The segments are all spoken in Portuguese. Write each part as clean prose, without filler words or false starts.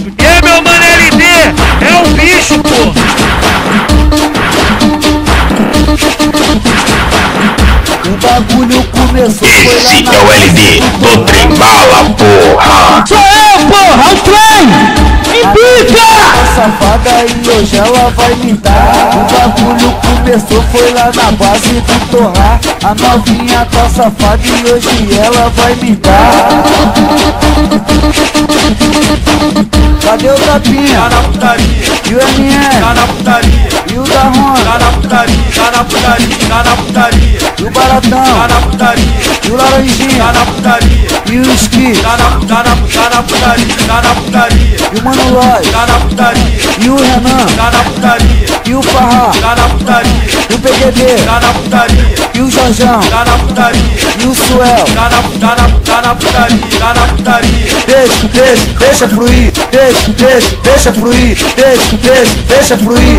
E meu mano LD é um bicho, pô. O bagulho começou, Esse é o LD do Trem Bala, porra. Sou eu, porra, o trem! Embica! safada e hoje ela vai me dar. O bagulho começou, foi lá na base do Torrar. A novinha tá safada e hoje ela vai me dar. Cadê o Tapinha? Tá na putaria, E o MN? tá na putaria, E o da Ronda? tá na putaria, tá na putaria, tá na putaria, E o Baratão? tá na putaria, E o Laranjinha? tá na putaria, E o Ski? tá na putaria, tá na putaria, E o Mano Lóis? tá na putaria, E o Renan? tá na putaria, E o Farrá? tá na putaria, E o PGD? tá na putaria, E o Jorjão? tá na putaria, E o Suel? tá na putaria, tá na putaria. Deixa fluir, deixa fluir, deixa fluir.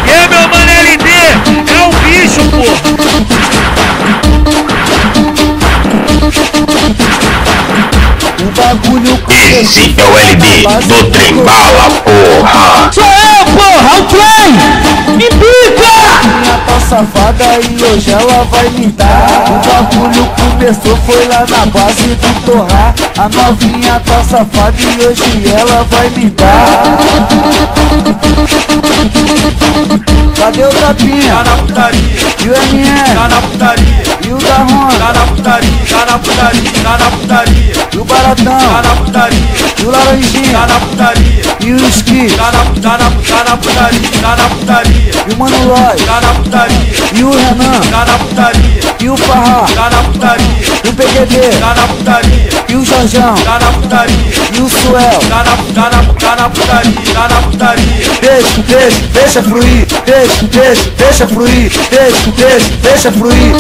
E meu mano LD é um bicho, pô. O bagulho Esse é o LD do Trem Bala, porra. Sou eu, porra, o trem! Embica! Minha tá safada e hoje ela vai me dar. O bagulho começou, foi lá na base do Torrar. A novinha tá safada e hoje ela vai me dar. Cadê o Tapinha? Tá na putaria, E o MN? tá na putaria, E o da Ronda? tá na putaria, tá na putaria, tá na putaria, E o Baratão? tá na putaria, E o Laranjinha? tá na putaria, E o Ski? tá na putaria, tá na putaria, E o Mano Lóis? tá na putaria, E o Renan? tá na putaria, E o Farrá? tá na putaria, E o PGD? tá na putaria, E o Jorjão? tá na putaria, E o Suel? tá na putaria, tá na putaria. Deixa fluir, deixa fluir, deixa fluir.